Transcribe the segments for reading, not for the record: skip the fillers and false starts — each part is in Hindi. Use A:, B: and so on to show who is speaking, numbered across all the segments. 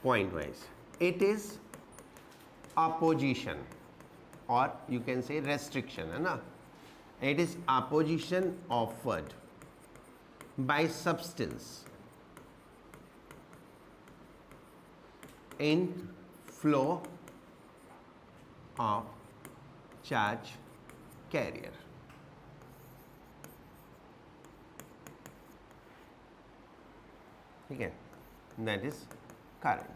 A: point wise. It is opposition or you can say restriction, है ना. It is opposition offered by substance in flow of charge carrier. ठीक है, that is current.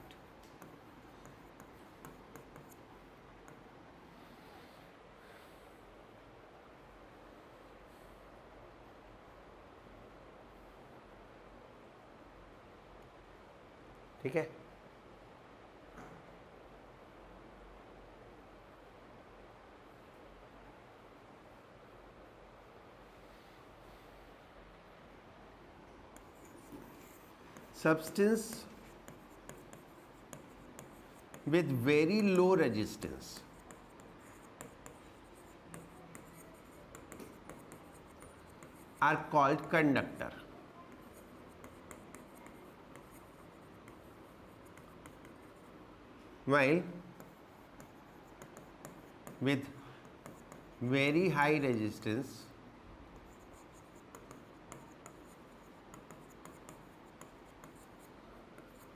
A: ठीक है. Substance with very low resistance are called conductor. While with very high resistance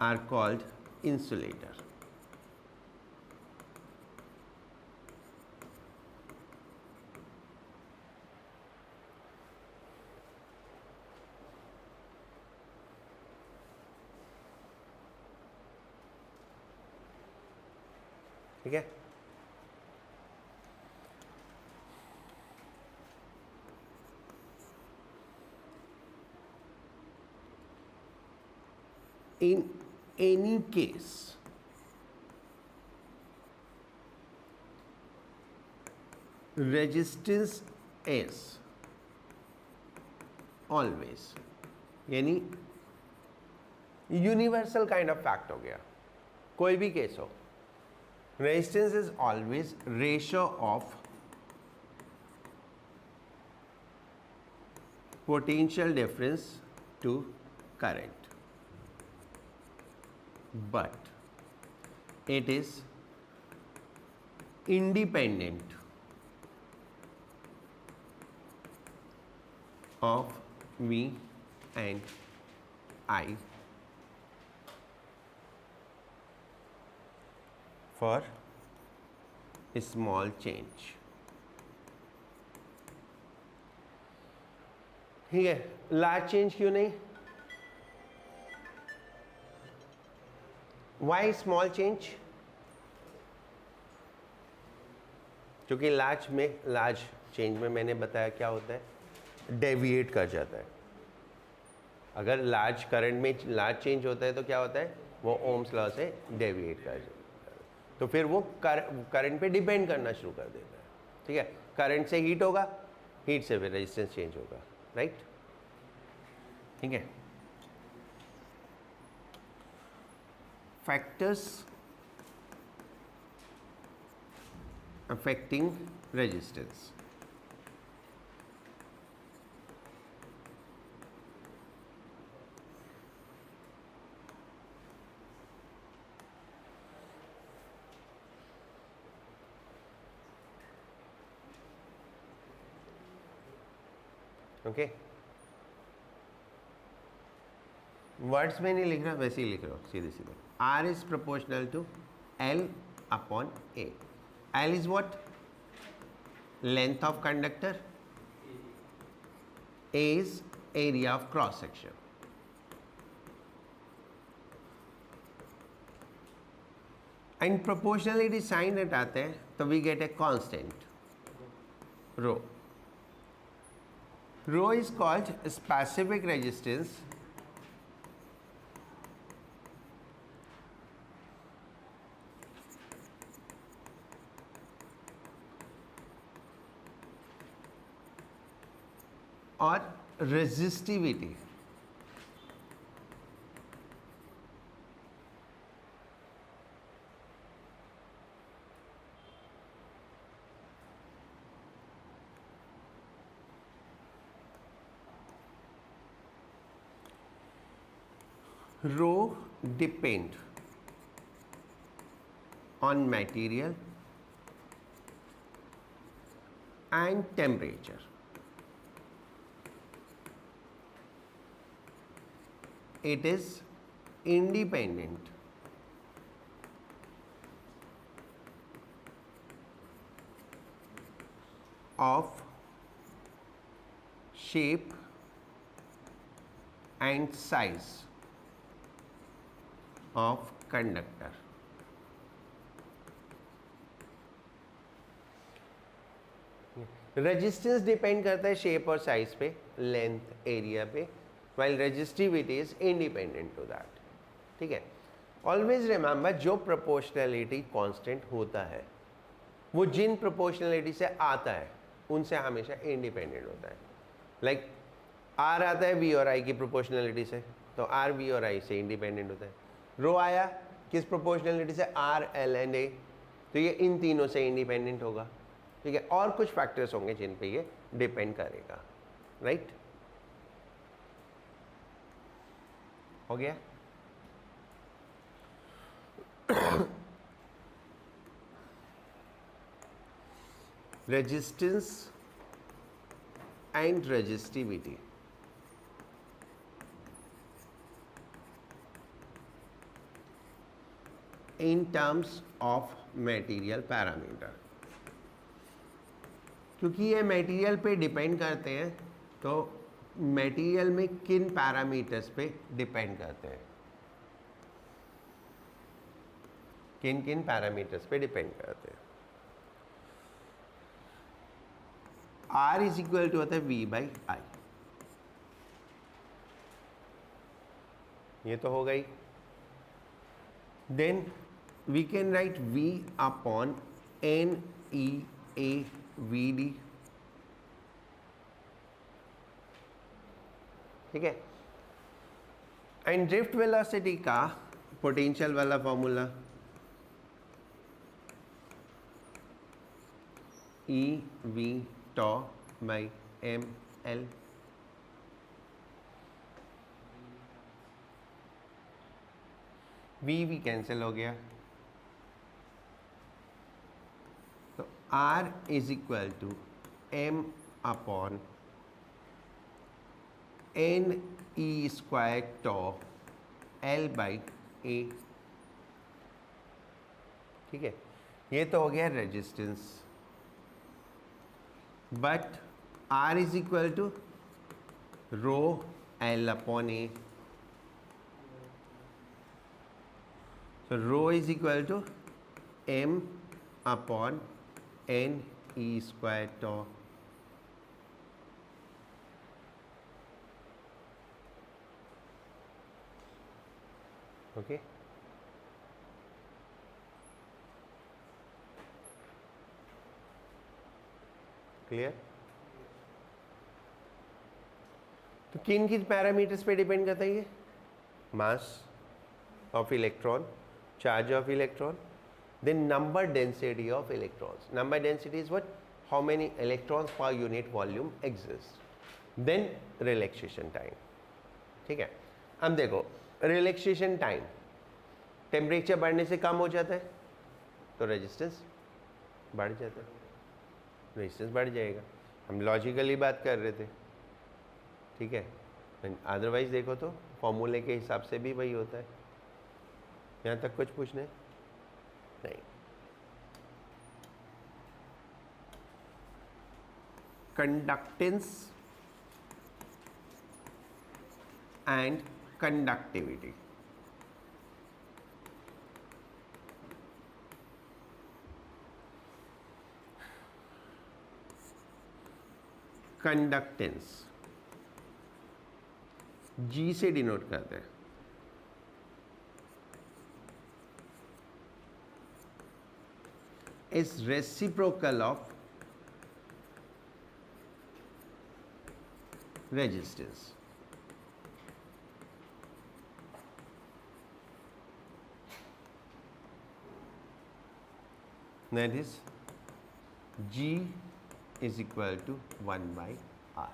A: are called insulator. ठीक है. In any case, resistance is always, यानी यूनिवर्सल काइंड ऑफ फैक्ट हो गया. कोई भी केस हो, resistance is always ratio of potential difference to current, but it is independent of V and I for a small change. ठीक है. लार्ज चेंज क्यों नहीं? Why small change? क्योंकि लार्ज चेंज में मैंने बताया क्या होता है, डेविएट कर जाता है. अगर लार्ज करंट में लार्ज चेंज होता है तो क्या होता है, वो ओम्स लॉ से डेविएट कर जाता है, तो फिर वो करंट पे डिपेंड करना शुरू कर देता है. ठीक है. करंट से हीट होगा, हीट से फिर रेजिस्टेंस चेंज होगा. राइट. ठीक है. Factors affecting resistance. Okay. Words में नहीं लिख रहा, वैसे ही लिख रहा हूँ सीधे सीधे. R is proportional to L upon A. L is what? Length of conductor. A is area of cross section. And proportionality sign हटाते हैं तो we get a constant rho. Rho is called specific resistance और resistivity. Rho depend on material and temperature. It is independent of shape and size of conductor. Resistance depend करता है शेप और साइज पे, लेंथ, एरिया पे, while resistivity is independent to that. ठीक है, ऑलवेज रिमेंबर जो प्रोपोर्शनैलिटी कांस्टेंट होता है वो जिन प्रोपोर्शनैलिटी से आता है उनसे हमेशा इंडिपेंडेंट होता है. लाइक आर आता है वी और आई की प्रोपोर्शनैलिटी से, तो आर वी और आई से इंडिपेंडेंट होता है. रो आया किस प्रोपोर्शनैलिटी से, आर एल एंड ए, तो ये इन तीनों से इंडिपेंडेंट होगा. ठीक है, और कुछ फैक्टर्स होंगे जिन पे ये डिपेंड करेगा. राइट, हो गया. Resistance and resistivity. In terms of material parameter. क्योंकि ये मटेरियल पे डिपेंड करते हैं, तो मटेरियल में किन पैरामीटर्स पे डिपेंड करते हैं, किन किन पैरामीटर्स पे डिपेंड करते हैं. R इज इक्वल टू होता है V बाई आई. ये तो हो गई. Then we can write V upon N E A V D. ठीक है, एंड ड्रिफ्ट वेलोसिटी का पोटेंशियल वाला formula E V tau by M L. V cancel हो गया, तो R is equal to M upon N E square tau L by A. ठीक है, ये तो हो गया resistance. But R is equal to rho L upon A. So rho is equal to m upon n e square tau. Okay. Clear? तो किन किन पैरामीटर्स पे डिपेंड करता है ये? Mass of electron, charge of electron, then number density of electrons. Number density is what? How many electrons per unit volume exist. Then relaxation time. ठीक है, अब देखो relaxation time, टेम्परेचर बढ़ने से कम हो जाता है तो रेजिस्टेंस बढ़ जाता है, रेजिस्टेंस बढ़ जाएगा. हम लॉजिकली बात कर रहे थे. ठीक है, अदरवाइज देखो तो फॉर्मूले के हिसाब से भी वही होता है. यहाँ तक कुछ पूछने नहीं. Conductance and conductivity. Conductance G से डिनोट करते हैं. is reciprocal of resistance. That is G is equal to 1 by R.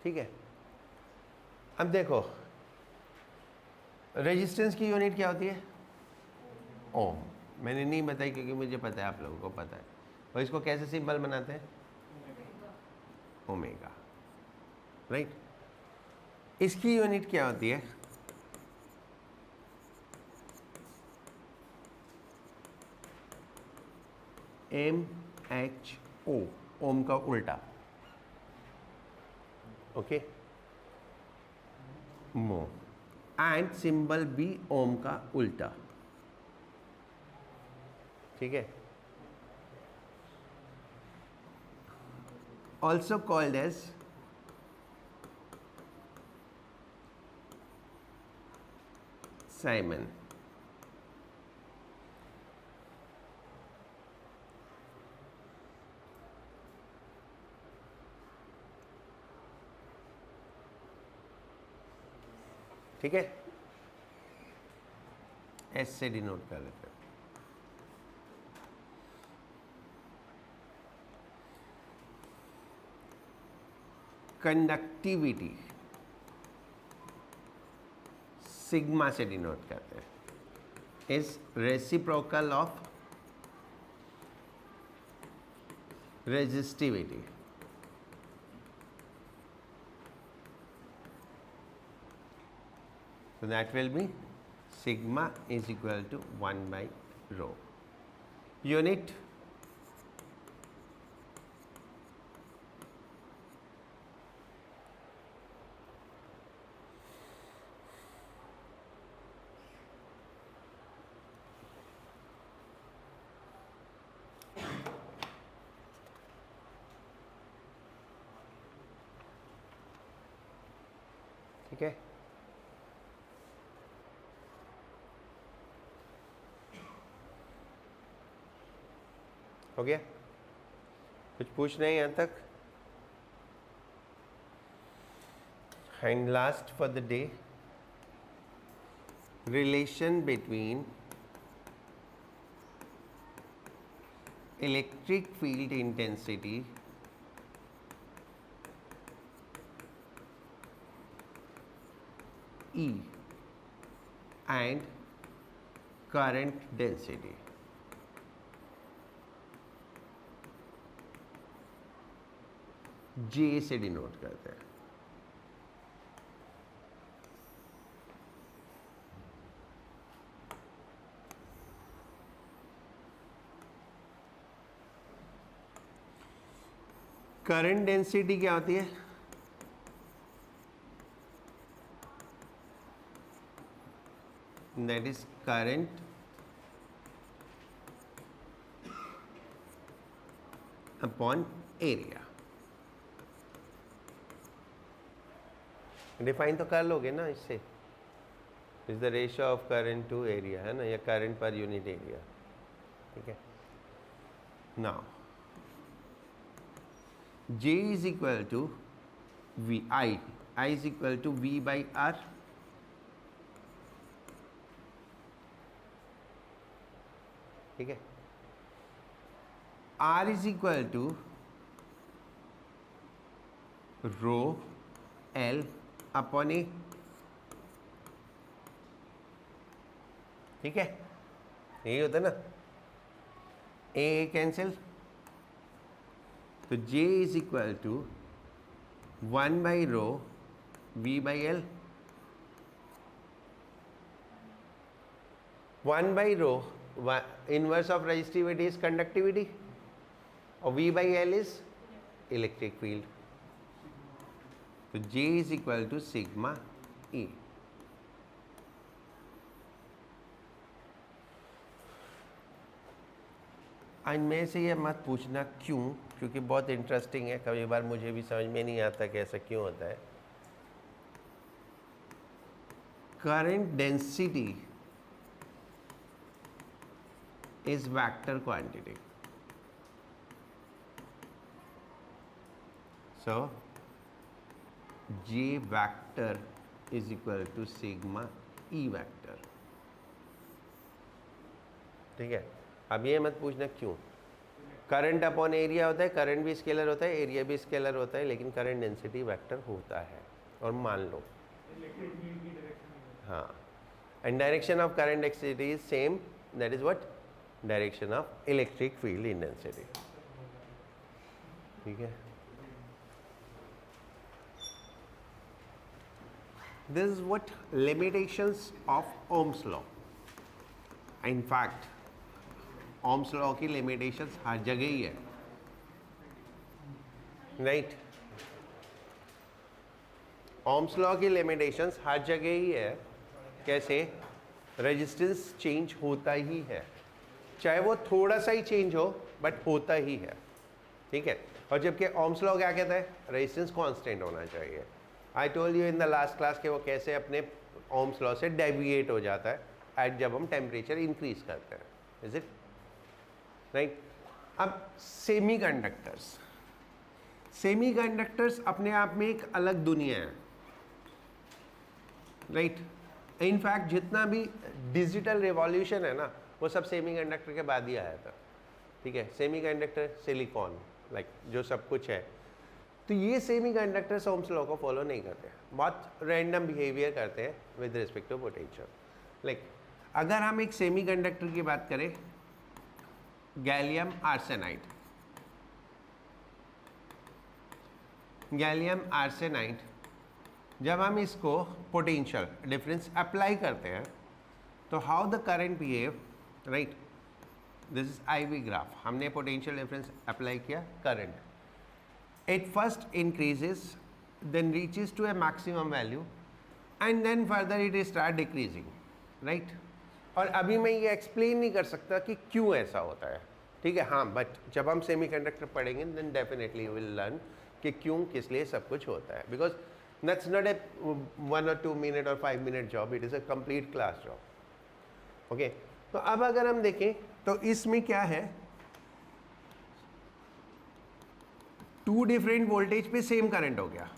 A: ठीक है। अब देखो रेजिस्टेंस की यूनिट क्या होती है? ओम। मैंने नहीं बताई क्योंकि मुझे पता है आप लोगों को पता है। और इसको कैसे सिंबल बनाते हैं? Omega, right. इसकी यूनिट क्या होती है? MHO, ओम का उल्टा, ओके, मो। एंड सिंबल भी ओम का उल्टा, ठीक है। Also called as siemens. ठीक है, एस से डिनोट कर लेते हैं। कंडक्टिविटी सिग्मा से डिनोट करते हैं। Is reciprocal of resistivity. So that will be sigma is equal to 1 by rho. Unit ठीक है। हो गया? कुछ पूछना है यहाँ तक? And last for the day, relation between electric field intensity E and current density. J से डिनोट करते हैं। करंट डेंसिटी क्या होती है? That is current upon area। Define तो कर लोगे ना इससे, is the ratio of current to area, है ना, या करंट पर यूनिट एरिया, ठीक है। Now J is equal to V, I is equal to V by R। ठीक है, R is equal to rho L upon A, ठीक है, यही होता है ना, ए कैंसिल, तो J is equal to 1 by rho V by L। 1 by row inverse of resistivity is conductivity और V by L is electric field. तो J is equal to sigma E। इनमें से ये मत पूछना क्यों, क्योंकि बहुत इंटरेस्टिंग है, कभी बार मुझे भी समझ में नहीं आता कि ऐसा क्यों होता है। Current density is vector quantity, so J vector is equal to sigma E vector. ठीक है, अब ये मत पूछना क्यों, करंट अपॉन एरिया होता है, करंट भी स्केलर होता है, एरिया भी स्केलर होता है, लेकिन करंट डेंसिटी वेक्टर होता है। और मान लो हाँ, and direction of current density is same, that is what, direction of electric field intensity. ठीक है, this is what limitations of Ohm's law. In fact Ohm's law की लिमिटेशंस हर जगह ही है, राइट। ओम्स लॉ की लिमिटेशंस हर जगह ही है। कैसे? रेजिस्टेंस चेंज होता ही है, चाहे वो थोड़ा सा ही चेंज हो, बट होता ही है। ठीक है, और जबकि ओम्स लॉ क्या कहता है? रेजिस्टेंस कांस्टेंट होना चाहिए। I told you in the last class के वो कैसे अपने ओम्स लॉ से डेविएट हो जाता है एट जब हम टेम्परेचर इंक्रीज करते हैं, इज इट राइट? अब सेमीकंडक्टर्स अपने आप में एक अलग दुनिया है, राइट। इनफैक्ट जितना भी डिजिटल रिवॉल्यूशन है ना, वो सब सेमीकंडक्टर के बाद ही आया था। ठीक है, सेमीकंडक्टर, सिलिकॉन, लाइक जो सब कुछ है। तो ये सेमीकंडक्टर्स ओम्स लॉ को फॉलो नहीं करते, बहुत रैंडम बिहेवियर करते हैं with respect to potential. Like अगर हम एक सेमीकंडक्टर की बात करें, गैलियम आर्सेनाइड, जब हम इसको पोटेंशियल डिफरेंस अप्लाई करते हैं तो how the current behave, right, this is IV graph. हमने पोटेंशियल डिफरेंस अप्लाई किया, current it first increases, then reaches to a maximum value and then further it start decreasing, right? और अभी मैं ये एक्सप्लेन नहीं कर सकता कि क्यों ऐसा होता है, ठीक है, हाँ, बट जब हम सेमीकंडक्टर पढ़ेंगे then definitely you will learn कि क्यों, किस लिए सब कुछ होता है, because that's not a 1 or 2 minute or 5 minute job, it is a complete class job. Okay, तो अब अगर हम देखें तो इसमें क्या है, 2 डिफरेंट वोल्टेज पे सेम करंट हो गया,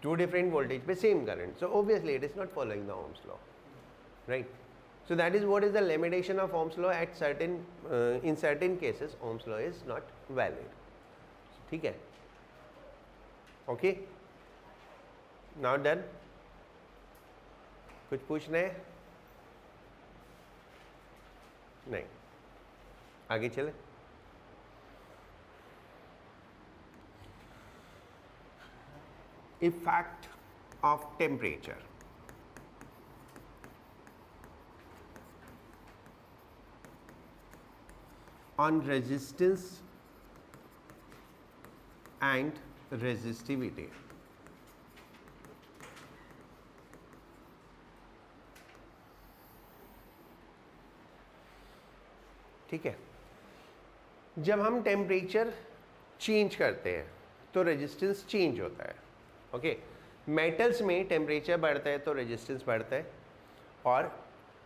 A: 2 डिफरेंट वोल्टेज पे same current, so obviously it is not following the Ohm's law, right. So that is what is the limitation of Ohm's law at certain, in certain cases Ohm's law is not valid. ठीक है, ओके, नाउ डन। कुछ पूछना है? नहीं, आगे चले। Effect of temperature on resistance and resistivity. ठीक है, जब हम टेम्परेचर चेंज करते हैं तो रेजिस्टेंस चेंज होता है। ओके, मेटल्स में टेम्परेचर बढ़ता है तो रेजिस्टेंस बढ़ता है, और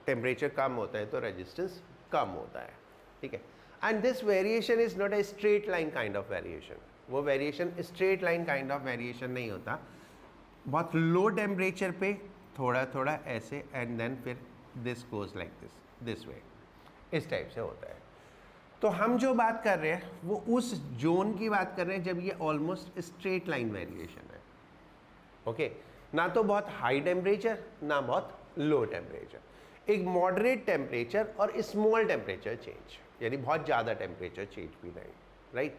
A: टेम्परेचर कम होता है तो रेजिस्टेंस कम होता है। ठीक है, and this variation is not a straight line kind of variation, वो variation straight line kind of variation नहीं होता, बहुत लो टेम्परेचर पे थोड़ा थोड़ा ऐसे, एंड देन फिर this goes like this way, इस टाइप से होता है। तो हम जो बात कर रहे हैं वो उस जोन की बात कर रहे हैं जब ये ऑलमोस्ट स्ट्रेट लाइन वेरिएशन है। ओके, ना तो बहुत हाई टेम्परेचर ना बहुत लो टेम्परेचर, एक मॉडरेट टेम्परेचर और स्मॉल टेम्परेचर चेंज, यानी बहुत ज़्यादा टेम्परेचर चेंज भी नहीं, राइट।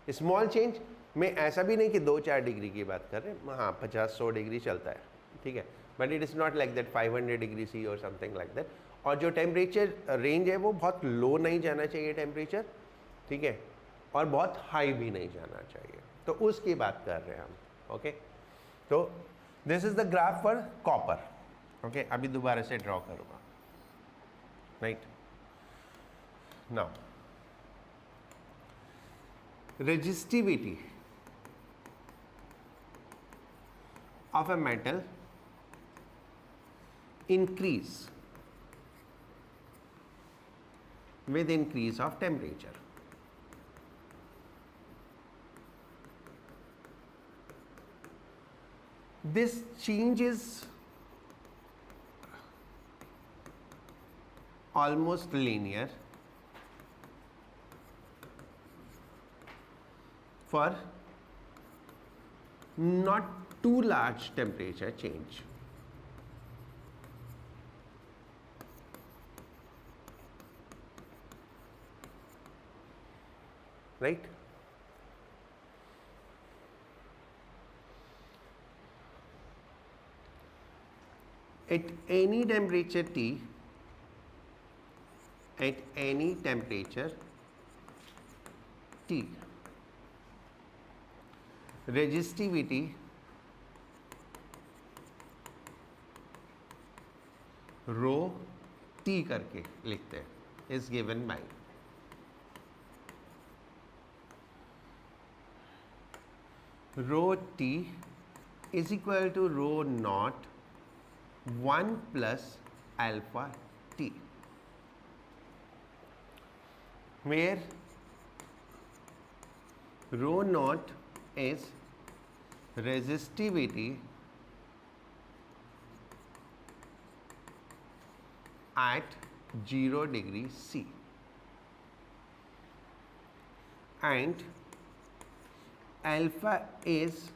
A: स्मॉल चेंज में ऐसा भी नहीं कि 2-4 डिग्री की बात कर रहे हैं, हाँ 50-100 डिग्री चलता है, ठीक है, but it is not like that 500 degree C और समथिंग लाइक दैट। और जो टेम्परेचर रेंज है वो बहुत लो नहीं जाना चाहिए टेम्परेचर, ठीक है, और बहुत हाई भी नहीं जाना चाहिए, तो उसकी बात कर रहे हैं हम। ओके, तो this is the graph for copper. Okay, अभी दोबारा से ड्रॉ करूँगा, right. Now resistivity of a metal increase with increase of temperature. This change is almost linear for not too large temperature change. Right? At any temperature T, at any temperature T, resistivity rho T करके लिखते हैं, is given by rho T is equal to rho naught 1 plus alpha T, where rho naught is resistivity at 0 degree C, and alpha is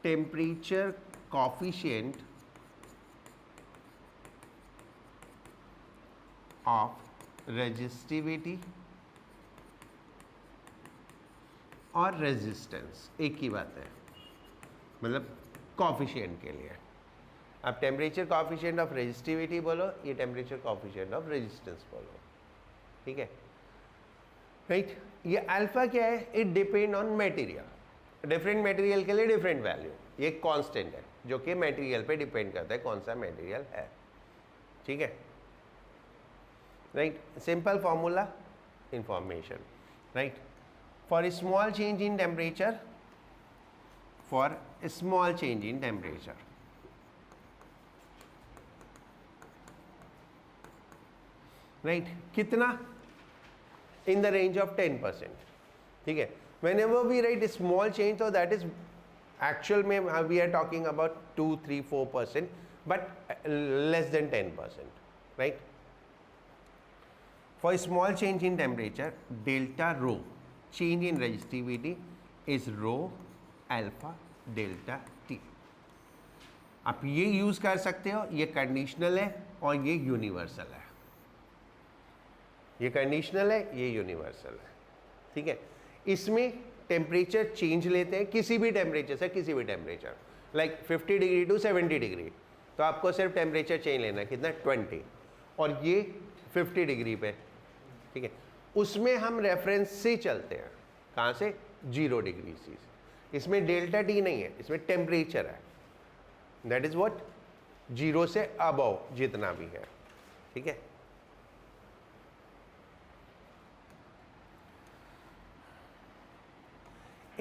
A: temperature coefficient of resistivity और रेजिस्टेंस एक ही बात है, मतलब कॉफिशिएंट के लिए आप टेम्परेचर कॉफिशिएंट ऑफ रेजिस्टिविटी बोलो, ये टेम्परेचर कॉफिशिएंट ऑफ रेजिस्टेंस बोलो, ठीक है, राइट। ये अल्फा क्या है, it depend on material, different material के लिए डिफरेंट वैल्यू, ये कांस्टेंट है जो कि मटेरियल पे डिपेंड करता है कौन सा मटेरियल है, ठीक है, right. Simple formula information, right. For small change in temperature, for small change in temperature, right, कितना, इन द रेंज ऑफ 10%, ठीक है। whenever we write small change, so that is actual में we are talking about 2, 3, 4%, but less than 10%, right? For small change in temperature, delta rho change in resistivity is rho alpha delta T. आप ये यूज कर सकते हो, ये कंडीशनल है और ये यूनिवर्सल है, ये कंडीशनल है, ये यूनिवर्सल है, ठीक है। इसमें टेम्परेचर चेंज लेते हैं किसी भी टेम्परेचर से किसी भी temperature, like 50 degree to 70 degree, तो आपको सिर्फ टेम्परेचर चेंज लेना है, कितना, 20, और ये 50 डिग्री पे, ठीक है। उसमें हम रेफरेंस से चलते हैं, कहाँ से, 0 डिग्री से। इसमें डेल्टा टी नहीं है, इसमें टेम्परेचर है, दैट इज व्हाट, 0 से अबव जितना भी है, ठीक है।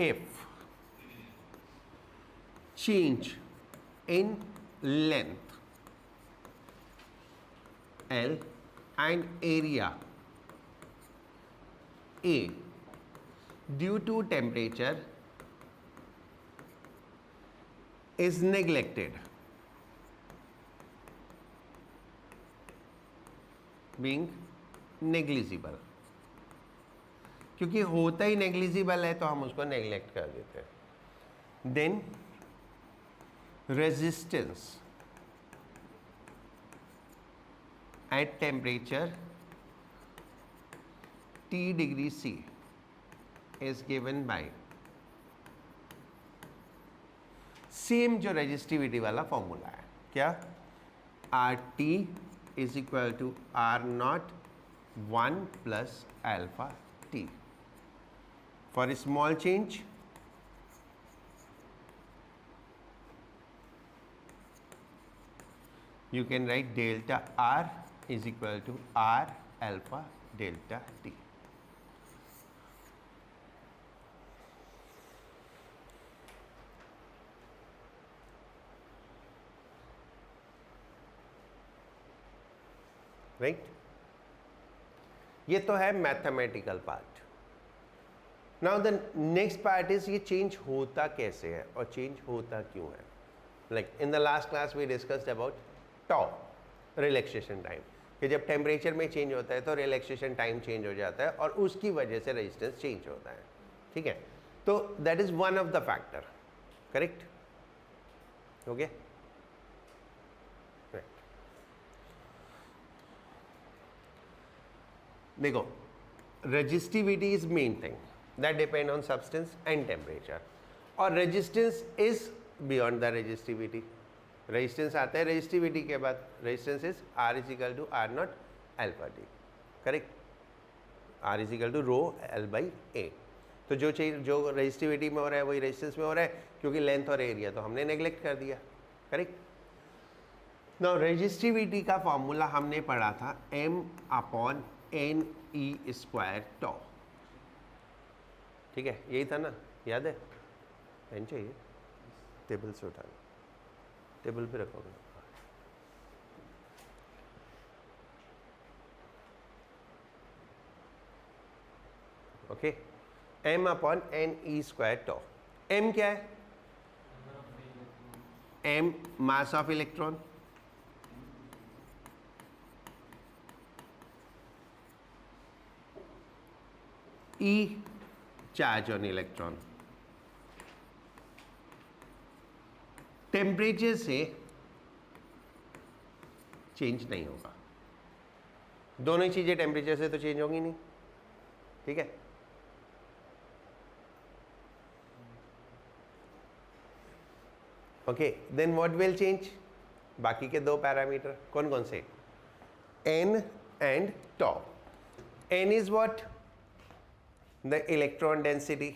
A: If change in length L and area A due to temperature is neglected, being negligible, क्योंकि होता ही नेग्लिजिबल है तो हम उसको नेग्लेक्ट कर देते हैं, then resistance at temperature T degree C is given by same जो रेजिस्टिविटी वाला फॉर्मूला है, क्या, RT is equal to R0 1 plus alpha T. For a small change, you can write delta R is equal to R alpha delta T. Right? ये तो है mathematical part. Now the next part is ये चेंज होता कैसे है और चेंज होता क्यों है। Like in the last class we discussed about tau, relaxation time, कि जब टेम्परेचर में चेंज होता है तो रिलैक्सेशन टाइम चेंज हो जाता है और उसकी वजह से रेजिस्टेंस चेंज होता है, ठीक है। तो that is one of the factor, correct, okay. देखो, resistivity is main thing that depend on substance and temperature, और resistance is beyond the resistivity. Resistance आता है रेजिस्टिविटी के बाद, resistance is R is equal to R naught alpha T, correct, R is equal to rho L by A। तो जो चीज जो रेजिस्टिविटी में हो रहा है वही रेजिस्टेंस में हो रहा है, क्योंकि लेंथ और एरिया तो हमने नेग्लेक्ट कर दिया, करेक्ट। नाउ रेजिस्टिविटी का फॉर्मूला हमने पढ़ा था M/N/E स्क्वायर टॉ, ठीक है, यही था ना, याद है? पेन चाहिए? टेबल से उठाना, टेबल पे रखोगे, ओके। M/N/E स्क्वायर टॉ, M क्या है? M mass of electron, E charge on electron. Temperature से चेंज नहीं होगा, दोनों ही चीजें टेम्परेचर से तो चेंज होंगी नहीं, ठीक है। Okay, then what will change? बाकी के दो पैरामीटर कौन कौन से? N and tau. N is what? The electron density,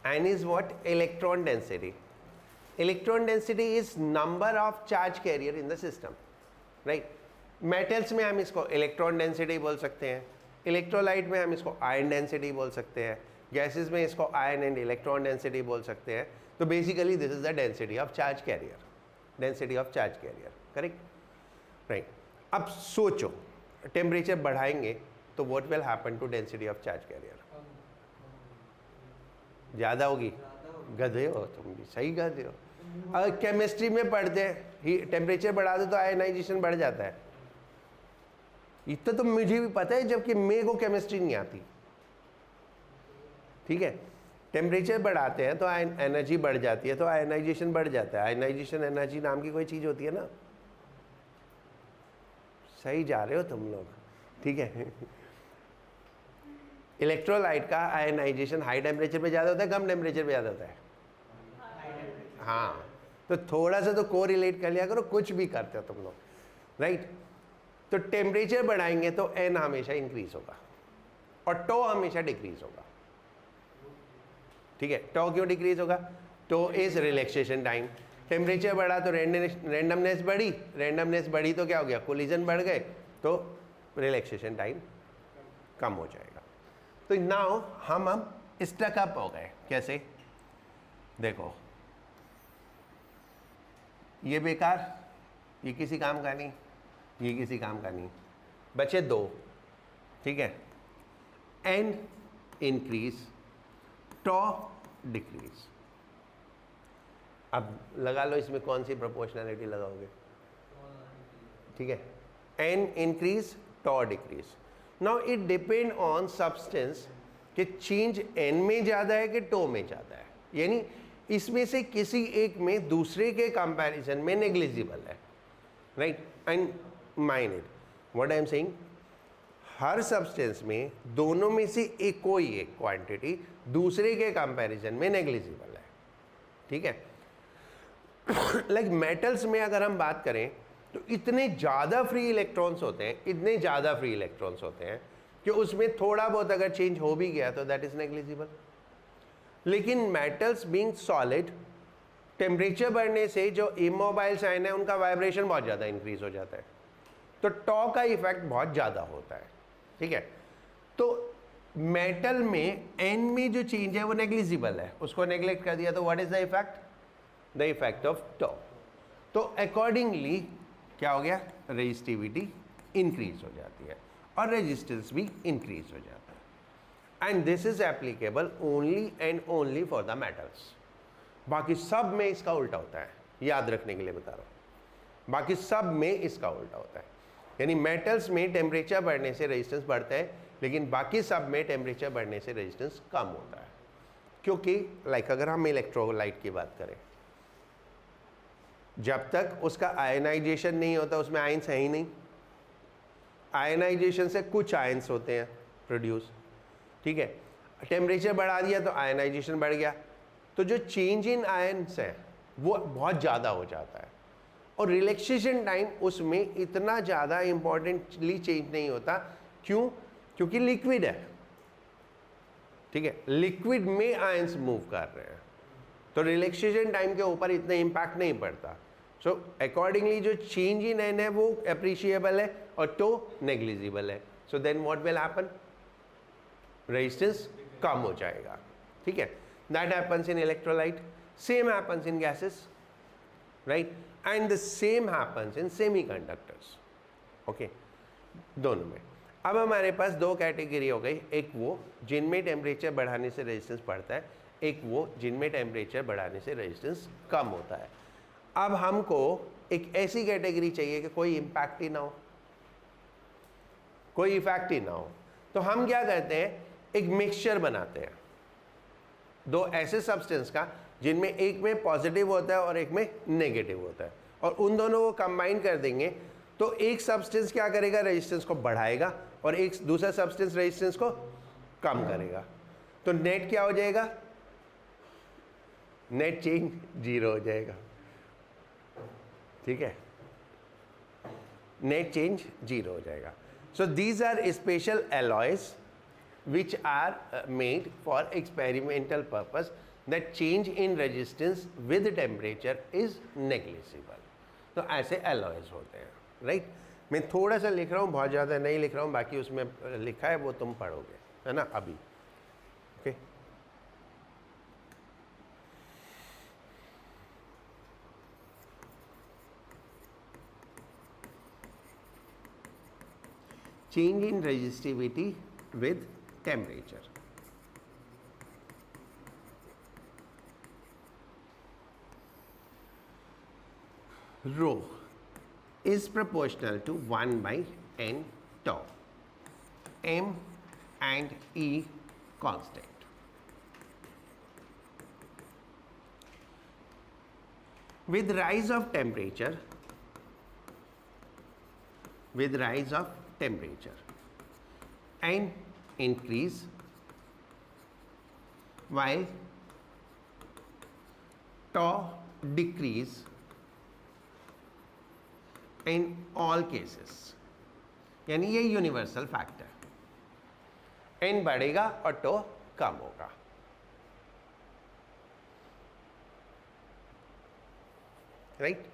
A: N is what? Electron density. Electron density is number of charge carrier in the system, right? Metals में हम इसको इलेक्ट्रॉन डेंसिटी बोल सकते हैं, इलेक्ट्रोलाइट में हम इसको आयन डेंसिटी बोल सकते हैं, गैसेस में इसको आयन एंड इलेक्ट्रॉन डेंसिटी बोल सकते हैं। तो basically this is the density of charge carrier, density of charge carrier, correct, right. अब सोचो, टेम्परेचर बढ़ाएंगे तो what will happen to density of charge carrier? ज़्यादा होगी। गधे हो तुम भी, सही गधे हो। अगर केमिस्ट्री में पढ़ते हैं टेम्परेचर बढ़ा दो तो आयनाइजेशन बढ़ जाता है, इतना तो मुझे भी पता है, जबकि मेरे को केमिस्ट्री नहीं आती, ठीक है। टेम्परेचर बढ़ाते हैं तो एनर्जी बढ़ जाती है, तो आयनाइजेशन बढ़ जाता है। आयनाइजेशन एनर्जी नाम की कोई चीज़ होती है ना, सही जा रहे हो तुम लोग, ठीक है। इलेक्ट्रोलाइट का आयनाइजेशन हाई टेम्परेचर पे ज़्यादा होता है, कम टेम्परेचर पे ज़्यादा होता है? हाँ, तो थोड़ा सा तो कोरिलेट कर लिया करो, कुछ भी करते हो तुम लोग, राइट। तो टेम्परेचर बढ़ाएंगे तो एन हमेशा इंक्रीज होगा और टो हमेशा डिक्रीज होगा, ठीक है। टो क्यों डिक्रीज होगा? Tau is relaxation time. Temperature बढ़ा तो रैंडमनेस बढ़ी, रैंडमनेस बढ़ी तो क्या हो गया? कोलिजन बढ़ गए, तो रिलैक्सेशन टाइम कम हो जाएगा। तो नाउ हम अब स्टक अप हो गए, कैसे? देखो, ये बेकार, ये किसी काम का नहीं, ये किसी काम का नहीं, बचे दो, ठीक है। N increase, tau decrease. अब लगा लो इसमें कौन सी प्रोपोर्शनैलिटी लगाओगे, ठीक है। N increase, tau decrease. Now it depend on substance कि चेंज एन में ज़्यादा है कि टो में ज़्यादा है, यानी इसमें से किसी एक में दूसरे के कंपैरिजन में नेग्लिजिबल है, right. And mind it what I am saying, her substance में दोनों में से एक कोई एक क्वांटिटी दूसरे के कंपैरिजन में नेग्लिजिबल है, ठीक है। लाइक मेटल्स में अगर हम बात करें तो इतने ज़्यादा फ्री इलेक्ट्रॉन्स होते हैं, इतने ज़्यादा फ्री इलेक्ट्रॉन्स होते हैं कि उसमें थोड़ा बहुत अगर चेंज हो भी गया तो दैट इज नेग्लिजिबल। लेकिन मेटल्स बीइंग सॉलिड, टेम्परेचर बढ़ने से जो इमोबाइल साइन है उनका वाइब्रेशन बहुत ज़्यादा इंक्रीज हो जाता है, तो टॉ का इफेक्ट बहुत ज़्यादा होता है, ठीक है। तो मेटल में एन में जो चेंज है वो नेग्लिजिबल है, उसको नेग्लेक्ट कर दिया तो what is the effect? The effect of tau. तो अकॉर्डिंगली क्या हो गया? रेजिस्टिविटी इंक्रीज हो जाती है और रेजिस्टेंस भी इंक्रीज हो जाता है। And this is applicable only and only for the metals. बाकी सब में इसका उल्टा होता है, याद रखने के लिए बता रहा हूँ। बाकी सब में इसका उल्टा होता है। यानी मेटल्स में टेम्परेचर बढ़ने से रेजिस्टेंस बढ़ता है, लेकिन बाकी सब में टेम्परेचर बढ़ने से रेजिस्टेंस कम होता है। क्योंकि अगर हम इलेक्ट्रोलाइट की बात करें, जब तक उसका आयनाइजेशन नहीं होता, उसमें आयंस है ही नहीं। आयनाइजेशन से कुछ आयंस होते हैं प्रोड्यूस, ठीक है। टेम्परेचर बढ़ा दिया तो आयनाइजेशन बढ़ गया, तो जो चेंज इन आयंस है वो बहुत ज़्यादा हो जाता है। और रिलैक्सेशन टाइम उसमें इतना ज़्यादा इंपॉर्टेंटली चेंज नहीं होता। क्यों? क्योंकि लिक्विड है, ठीक है। लिक्विड में आयंस मूव कर रहे हैं, तो रिलैक्सेशन टाइम के ऊपर इतना इम्पैक्ट नहीं पड़ता। सो अकॉर्डिंगली जो चेंज इन एन है वो अप्रिशिएबल है और टो नेग्लिजिबल है। So then what will happen? Resistance कम हो जाएगा, ठीक है। That happens in electrolyte, same happens in gases, right, and the same happens in semiconductors, okay, दोनों में। अब हमारे पास दो कैटेगरी हो गई, एक वो जिनमें टेम्परेचर बढ़ाने से रेजिस्टेंस बढ़ता है, एक वो जिनमें टेम्परेचर बढ़ाने से रेजिस्टेंस कम होता है। अब हमको एक ऐसी कैटेगरी चाहिए कि कोई इम्पैक्ट ही ना हो, कोई इफेक्ट ही ना हो। तो हम क्या करते हैं, एक मिक्सचर बनाते हैं दो ऐसे सब्सटेंस का जिनमें एक में पॉजिटिव होता है और एक में नेगेटिव होता है, और उन दोनों को कंबाइन कर देंगे तो एक सब्सटेंस क्या करेगा, रेजिस्टेंस को बढ़ाएगा, और एक दूसरा सब्सटेंस रेजिस्टेंस को कम करेगा। तो नेट क्या हो जाएगा? नेट चेंज 0 हो जाएगा, ठीक है। नेट चेंज 0 हो जाएगा। So these are special alloys which are made for experimental purpose, that change in resistance with temperature is negligible. तो ऐसे alloys होते हैं, राइट। मैं थोड़ा सा लिख रहा हूँ, बहुत ज़्यादा नहीं लिख रहा हूँ, बाकी उसमें लिखा है वो तुम पढ़ोगे, है ना, अभी, okay. Change in resistivity with temperature. Rho is proportional to 1 by n tau. M and E constant. With rise of temperature, n increase while tau decrease in all cases। यानी ये यूनिवर्सल फैक्ट है, n बढ़ेगा और tau कम होगा, right.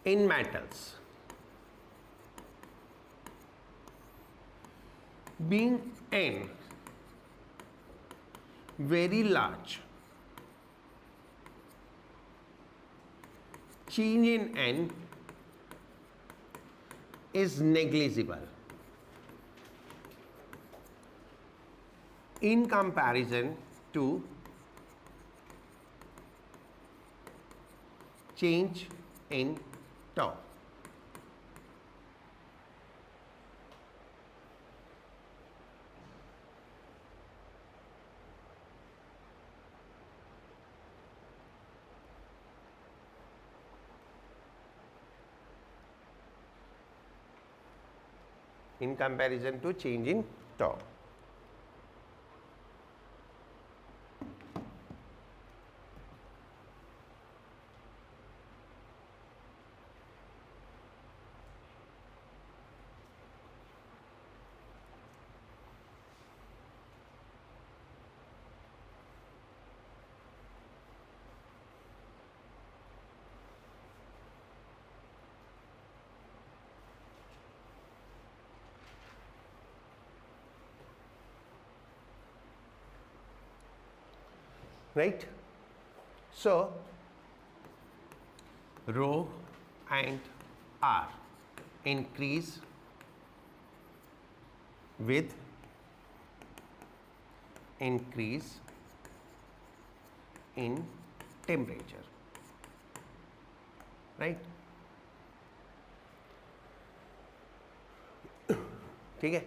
A: In metals, being n very large, change in n is negligible in comparison to change in tau। in comparison to change in tau। right? So rho and r increase with increase in temperature, right? ठीक है.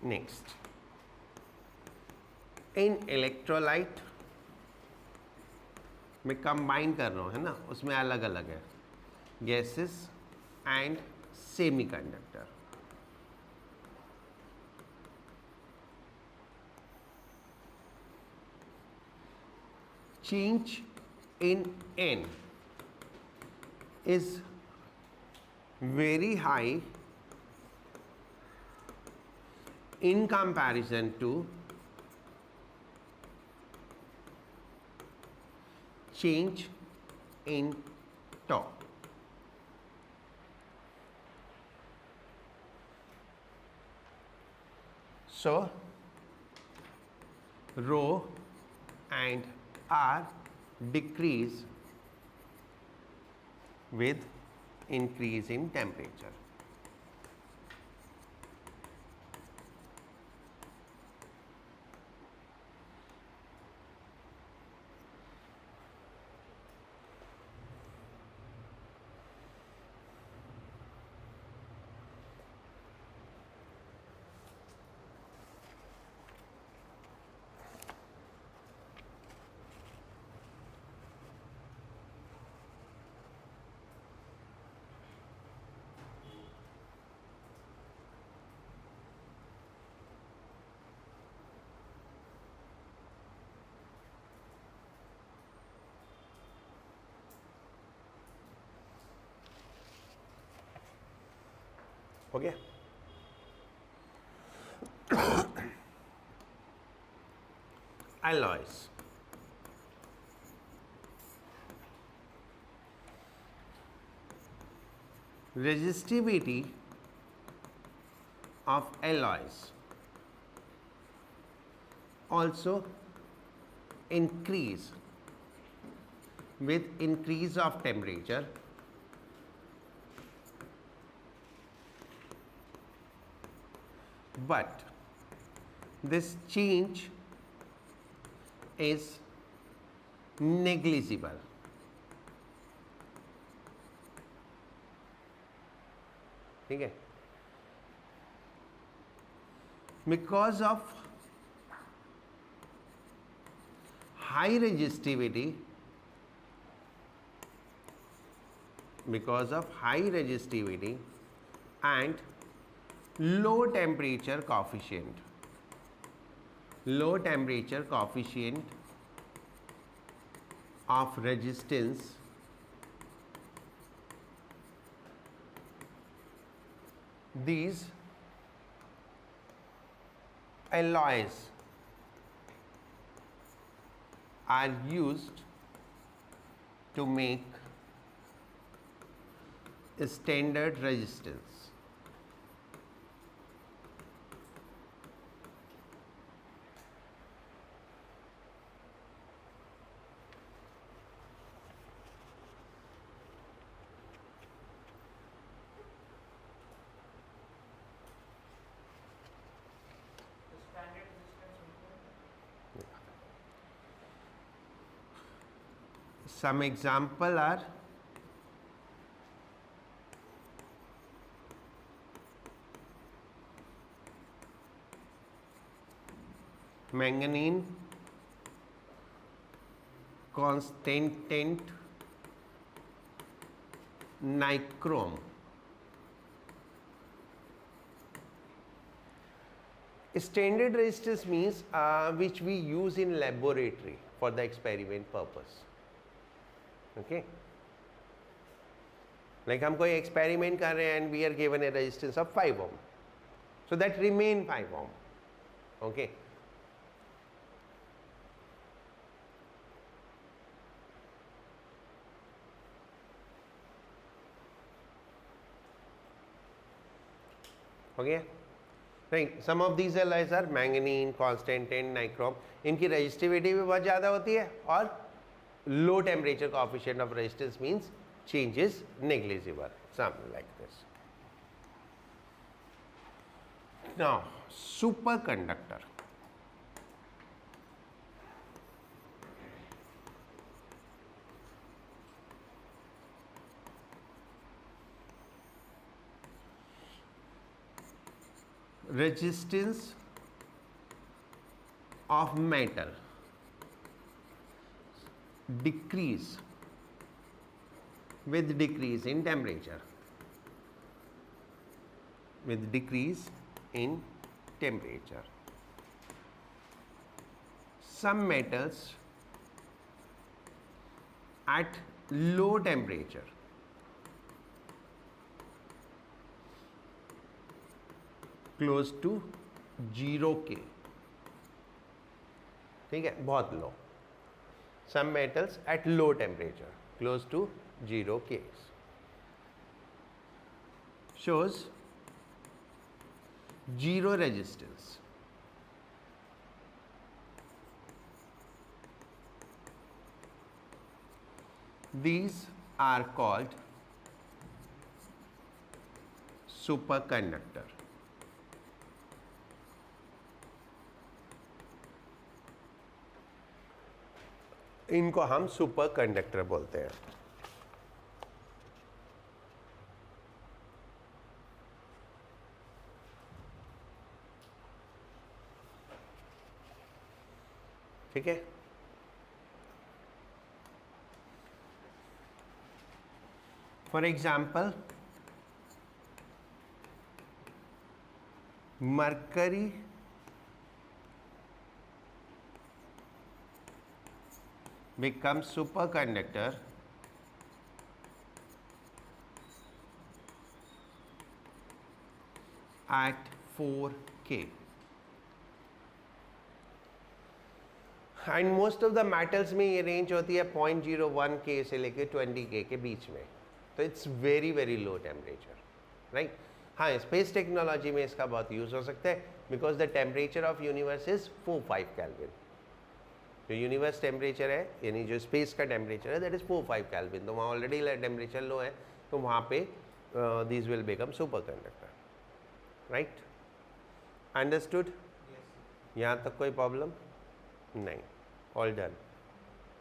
A: नेक्स्ट, इन इलेक्ट्रोलाइट में कंबाइन कर रहा हूँ, है ना, उसमें अलग अलग है gases and semiconductor. change in N is very high in comparison to change in tau. So rho and R decrease with increase in temperature. हो गया. Alloys. Resistivity of alloys also increase with increase of temperature, but this change is negligible. ठीक है. Because of high resistivity, and low temperature coefficient of resistance, these alloys are used to make standard resistance. Some example are manganene, constant nichrome. Standard resistance means which we use in laboratory for the experiment purpose. Okay, like हम कोई experiment कर रहे हैं and we are given a resistance of 5 ohm, so that remain 5 ohm. Okay, okay, right. Some of these alloys are manganene, constant and nichrome. इनकी resistivity भी बहुत ज़्यादा होती है और low temperature coefficient of resistance means change is negligible, something like this. Now superconductor. resistance of metal decrease with decrease in temperature, with decrease in temperature. Some metals at low temperature close to 0 K, ठीक है, बहुत लो. Some metals at low temperature close to 0 K shows zero resistance. These are called superconductor. इनको हम सुपर कंडक्टर बोलते हैं. ठीक है. For example, mercury becomes superconductor at 4K, and most of the metals में ये रेंज होती है 0.01K से लेके 20K के बीच में. तो it's very very low temperature, right. हाँ, स्पेस टेक्नोलॉजी में इसका बहुत यूज़ हो सकता है, because the temperature of universe is 4-5 kelvin. जो यूनिवर्स टेम्परेचर है, यानी जो स्पेस का टेम्परेचर है, दैट इज 4-5 केल्विन. तो वहाँ ऑलरेडी टेम्परेचर लो है, तो वहाँ पे these will become super conductor, right. Understood? यहाँ तक कोई प्रॉब्लम नहीं? All done,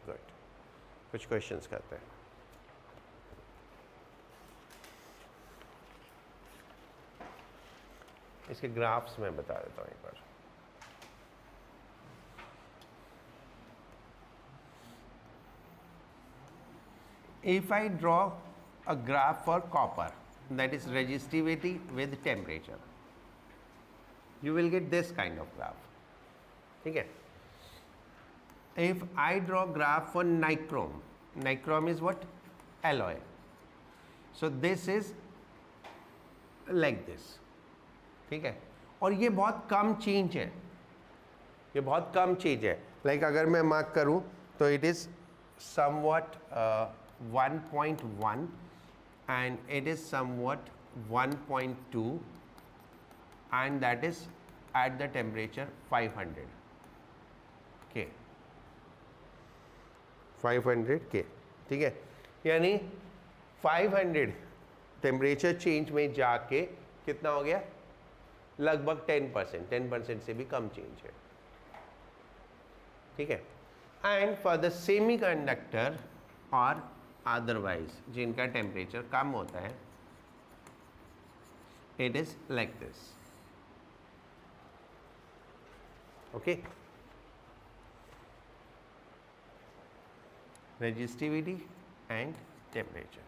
A: good. कुछ क्वेश्चंस करते हैं. इसके ग्राफ्स मैं बता देता हूँ एक बार. If I draw a graph for copper, that is resistivity with temperature, you will get this kind of graph. ठीक है. If I draw graph for nichrome, nichrome is what? Alloy. So this is like this. ठीक है. और ये बहुत कम चेंज है, ये बहुत कम चेंज है. लाइक अगर मैं मार्क करूं तो it is somewhat 1.1 and it is somewhat 1.2 and that is at the temperature 500 K. 500 K, ठीक है. यानी 500 टेम्परेचर चेंज में जाके कितना हो गया? लगभग 10% से भी कम चेंज है, ठीक है. And for the semi conductor और अदरवाइज जिनका टेम्परेचर कम होता है, it is like this. Okay. Resistivity and temperature.